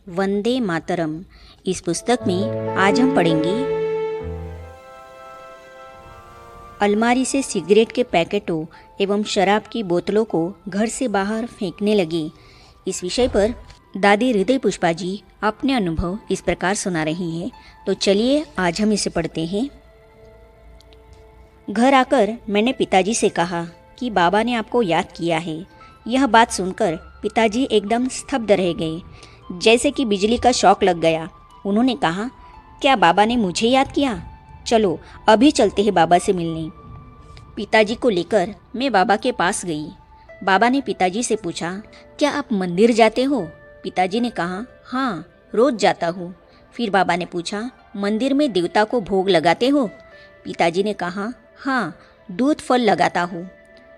वंदे मातरम। इस पुस्तक में आज हम पढ़ेंगे अलमारी से सिगरेट के पैकेटों एवं शराब की बोतलों को घर से बाहर फेंकने लगे। इस विषय पर दादी हृदय पुष्पा जी अपने अनुभव इस प्रकार सुना रही हैं। तो चलिए आज हम इसे पढ़ते हैं। घर आकर मैंने पिताजी से कहा कि बाबा ने आपको याद किया है। यह बात सुनकर पिताजी एकदम स्तब्ध रह गए, जैसे कि बिजली का शॉक लग गया। उन्होंने कहा, क्या बाबा ने मुझे याद किया? चलो अभी चलते हैं बाबा से मिलने। पिताजी को लेकर मैं बाबा के पास गई। बाबा ने पिताजी से पूछा, क्या आप मंदिर जाते हो? पिताजी ने कहा, हाँ रोज जाता हूँ। फिर बाबा ने पूछा, मंदिर में देवता को भोग लगाते हो? पिताजी ने कहा, हाँ दूध फल लगाता हूँ।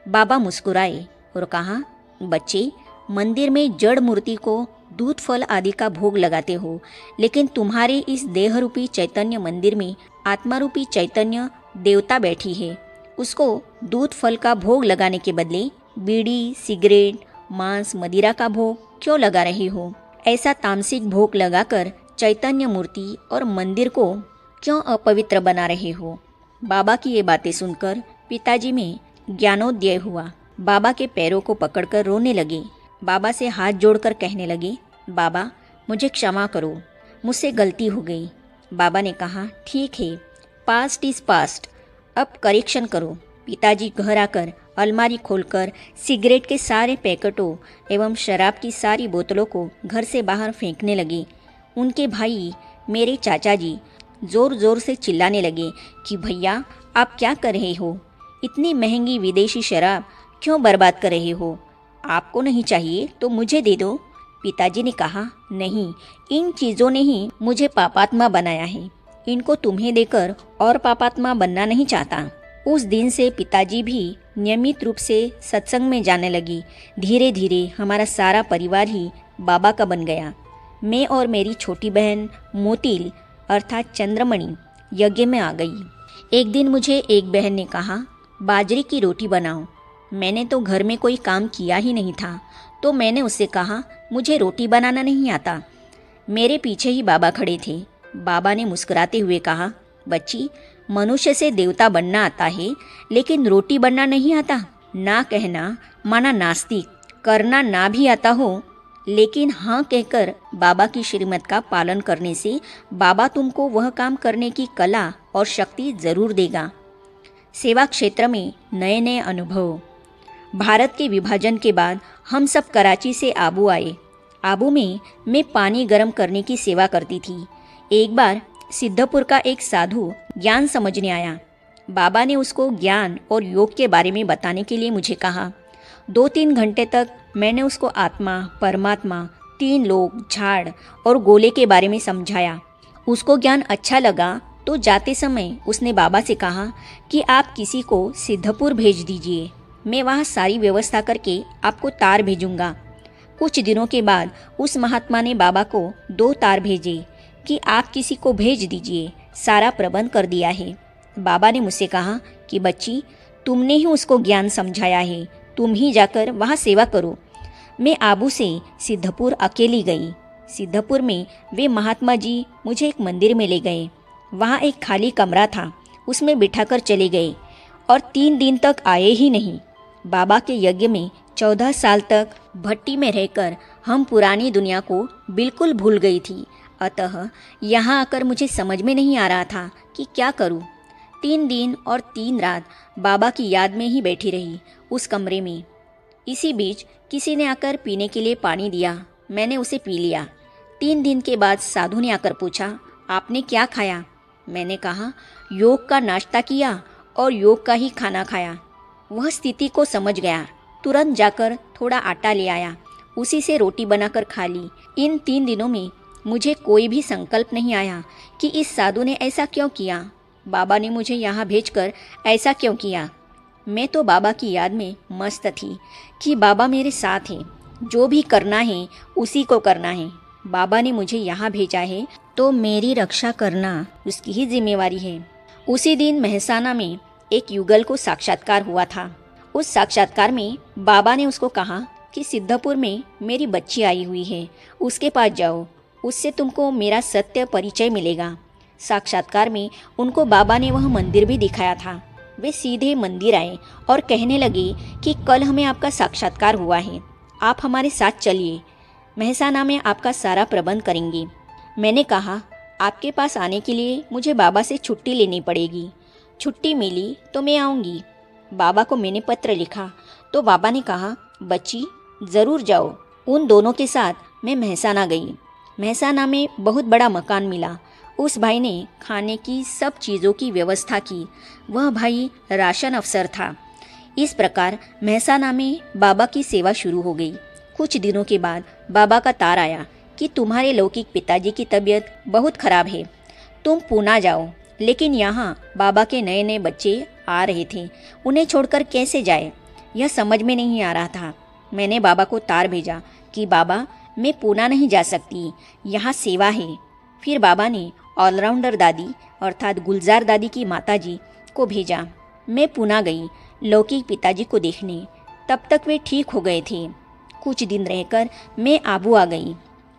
बाबा मुस्कुराए और कहा, बच्चे मंदिर में जड़ मूर्ति को दूध फल आदि का भोग लगाते हो, लेकिन तुम्हारे इस देह रूपी चैतन्य मंदिर में आत्मा रूपी चैतन्य देवता बैठी है। उसको दूध फल का भोग लगाने के बदले बीड़ी, सिगरेट, मांस, मदिरा का भोग क्यों लगा रहे हो? ऐसा तामसिक भोग लगाकर चैतन्य मूर्ति और मंदिर को क्यों अपवित्र बना रहे हो? बाबा की ये बातें सुनकर पिताजी में ज्ञानोदय हुआ। बाबा के पैरों को पकड़कर रोने लगे। बाबा से हाथ जोड़कर कहने लगे, बाबा मुझे क्षमा करो, मुझसे गलती हो गई। बाबा ने कहा, ठीक है, पास्ट इज पास्ट, अब करेक्शन करो। पिताजी घर आकर अलमारी खोलकर सिगरेट के सारे पैकेटों एवं शराब की सारी बोतलों को घर से बाहर फेंकने लगे। उनके भाई मेरे चाचा जी ज़ोर ज़ोर से चिल्लाने लगे कि भैया आप क्या कर रहे हो? इतनी महंगी विदेशी शराब क्यों बर्बाद कर रहे हो? आपको नहीं चाहिए तो मुझे दे दो। पिताजी ने कहा, नहीं, इन चीज़ों ने ही मुझे पापात्मा बनाया है। इनको तुम्हें देकर और पापात्मा बनना नहीं चाहता। उस दिन से पिताजी भी नियमित रूप से सत्संग में जाने लगी। धीरे धीरे हमारा सारा परिवार ही बाबा का बन गया। मैं और मेरी छोटी बहन मोतिल अर्थात चंद्रमणि यज्ञ में आ गई। एक दिन मुझे एक बहन ने कहा, बाजरे की रोटी बनाओ। मैंने तो घर में कोई काम किया ही नहीं था, तो मैंने उससे कहा, मुझे रोटी बनाना नहीं आता। मेरे पीछे ही बाबा खड़े थे। बाबा ने मुस्कुराते हुए कहा, बच्ची मनुष्य से देवता बनना आता है, लेकिन रोटी बनना नहीं आता। ना कहना माना नास्तिक, करना ना भी आता हो, लेकिन हाँ कहकर बाबा की श्रीमत का पालन करने से बाबा तुमको वह काम करने की कला और शक्ति जरूर देगा। सेवा क्षेत्र में नए नए अनुभव। भारत के विभाजन के बाद हम सब कराची से आबू आए। आबू में मैं पानी गर्म करने की सेवा करती थी। एक बार सिद्धपुर का एक साधु ज्ञान समझने आया। बाबा ने उसको ज्ञान और योग के बारे में बताने के लिए मुझे कहा। 2-3 घंटे तक मैंने उसको आत्मा, परमात्मा, 3 लोग, झाड़ और गोले के बारे में समझाया। उसको ज्ञान अच्छा लगा तो जाते समय उसने बाबा से कहा कि आप किसी को सिद्धपुर भेज दीजिए, मैं वहाँ सारी व्यवस्था करके आपको तार भेजूंगा। कुछ दिनों के बाद उस महात्मा ने बाबा को 2 तार भेजे कि आप किसी को भेज दीजिए, सारा प्रबंध कर दिया है। बाबा ने मुझसे कहा कि बच्ची तुमने ही उसको ज्ञान समझाया है, तुम ही जाकर वहाँ सेवा करो। मैं आबू से सिद्धपुर अकेली गई। सिद्धपुर में वे महात्मा जी मुझे एक मंदिर में ले गए। वहाँ एक खाली कमरा था, उसमें बिठाकर चले गए और 3 दिन तक आए ही नहीं। बाबा के यज्ञ में 14 साल तक भट्टी में रहकर हम पुरानी दुनिया को बिल्कुल भूल गई थी। अतः यहाँ आकर मुझे समझ में नहीं आ रहा था कि क्या करूँ। 3 दिन और 3 रात बाबा की याद में ही बैठी रही उस कमरे में। इसी बीच किसी ने आकर पीने के लिए पानी दिया, मैंने उसे पी लिया। 3 दिन के बाद साधु ने आकर पूछा, आपने क्या खाया? मैंने कहा, योग का नाश्ता किया और योग का ही खाना खाया। वह स्थिति को समझ गया, तुरंत जाकर थोड़ा आटा ले आया, उसी से रोटी बनाकर खा ली। इन 3 दिनों में मुझे कोई भी संकल्प नहीं आया कि इस साधु ने ऐसा क्यों किया, बाबा ने मुझे यहाँ भेजकर ऐसा क्यों किया। मैं तो बाबा की याद में मस्त थी कि बाबा मेरे साथ हैं, जो भी करना है उसी को करना है। बाबा ने मुझे यहाँ भेजा है तो मेरी रक्षा करना उसकी ही जिम्मेवारी है। उसी दिन महसाना में एक युगल को साक्षात्कार हुआ था। उस साक्षात्कार में बाबा ने उसको कहा कि सिद्धपुर में मेरी बच्ची आई हुई है, उसके पास जाओ। उससे तुमको मेरा सत्य परिचय मिलेगा। साक्षात्कार में उनको बाबा ने वह मंदिर भी दिखाया था। वे सीधे मंदिर आए और कहने लगे कि कल हमें आपका साक्षात्कार हुआ है, आप हमारे साथ चलिए, मेहसाना में आपका सारा प्रबंध करेंगे। मैंने कहा, आपके पास आने के लिए मुझे बाबा से छुट्टी लेनी पड़ेगी। छुट्टी मिली तो मैं आऊँगी। बाबा को मैंने पत्र लिखा तो बाबा ने कहा, बच्ची ज़रूर जाओ। उन दोनों के साथ मैं मेहसाना गई। मेहसाना में बहुत बड़ा मकान मिला। उस भाई ने खाने की सब चीज़ों की व्यवस्था की। वह भाई राशन अफसर था। इस प्रकार मेहसाना में बाबा की सेवा शुरू हो गई। कुछ दिनों के बाद बाबा का तार आया कि तुम्हारे लौकिक पिताजी की तबीयत बहुत खराब है, तुम पूना जाओ। लेकिन यहाँ बाबा के नए नए बच्चे आ रहे थे, उन्हें छोड़कर कैसे जाए, यह समझ में नहीं आ रहा था। मैंने बाबा को तार भेजा कि बाबा मैं पूना नहीं जा सकती, यहाँ सेवा है। फिर बाबा ने ऑलराउंडर दादी अर्थात गुलजार दादी की माताजी को भेजा। मैं पूना गई लौकिक पिताजी को देखने। तब तक वे ठीक हो गए थे। कुछ दिन रहकर मैं आबू आ गई।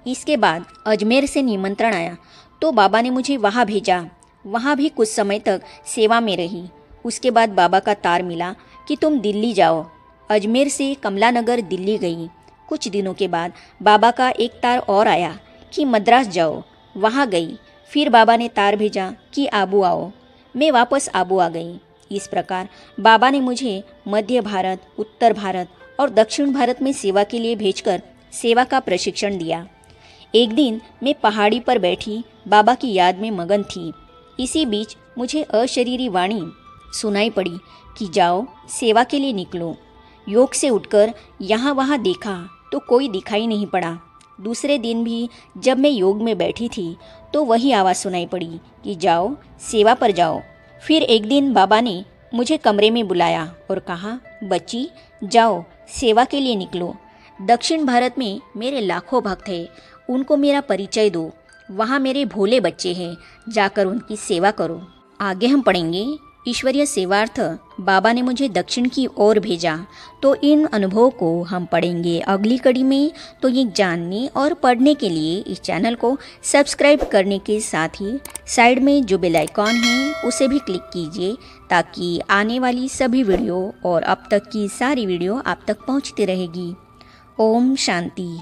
इसके बाद अजमेर से निमंत्रण आया तो बाबा ने मुझे वहाँ भेजा। वहाँ भी कुछ समय तक सेवा में रही। उसके बाद बाबा का तार मिला कि तुम दिल्ली जाओ। अजमेर से कमलानगर दिल्ली गई। कुछ दिनों के बाद बाबा का एक तार और आया कि मद्रास जाओ। वहाँ गई। फिर बाबा ने तार भेजा कि आबू आओ। मैं वापस आबू आ गई। इस प्रकार बाबा ने मुझे मध्य भारत, उत्तर भारत और दक्षिण भारत में सेवा के लिए भेजकर सेवा का प्रशिक्षण दिया। एक दिन मैं पहाड़ी पर बैठी बाबा की याद में मगन थी। इसी बीच मुझे अशरीरी वाणी सुनाई पड़ी कि जाओ सेवा के लिए निकलो। योग से उठकर यहाँ वहाँ देखा तो कोई दिखाई नहीं पड़ा। दूसरे दिन भी जब मैं योग में बैठी थी तो वही आवाज़ सुनाई पड़ी कि जाओ सेवा पर जाओ। फिर एक दिन बाबा ने मुझे कमरे में बुलाया और कहा, बच्ची जाओ सेवा के लिए निकलो। दक्षिण भारत में मेरे लाखों भक्त हैं, उनको मेरा परिचय दो। वहाँ मेरे भोले बच्चे हैं, जाकर उनकी सेवा करो। आगे हम पढ़ेंगे ईश्वरीय सेवार्थ बाबा ने मुझे दक्षिण की ओर भेजा। तो इन अनुभवों को हम पढ़ेंगे अगली कड़ी में। तो ये जानने और पढ़ने के लिए इस चैनल को सब्सक्राइब करने के साथ ही साइड में जो बेल आइकॉन है उसे भी क्लिक कीजिए ताकि आने वाली सभी वीडियो और अब तक की सारी वीडियो आप तक पहुंचती रहेगी। ओम शांति।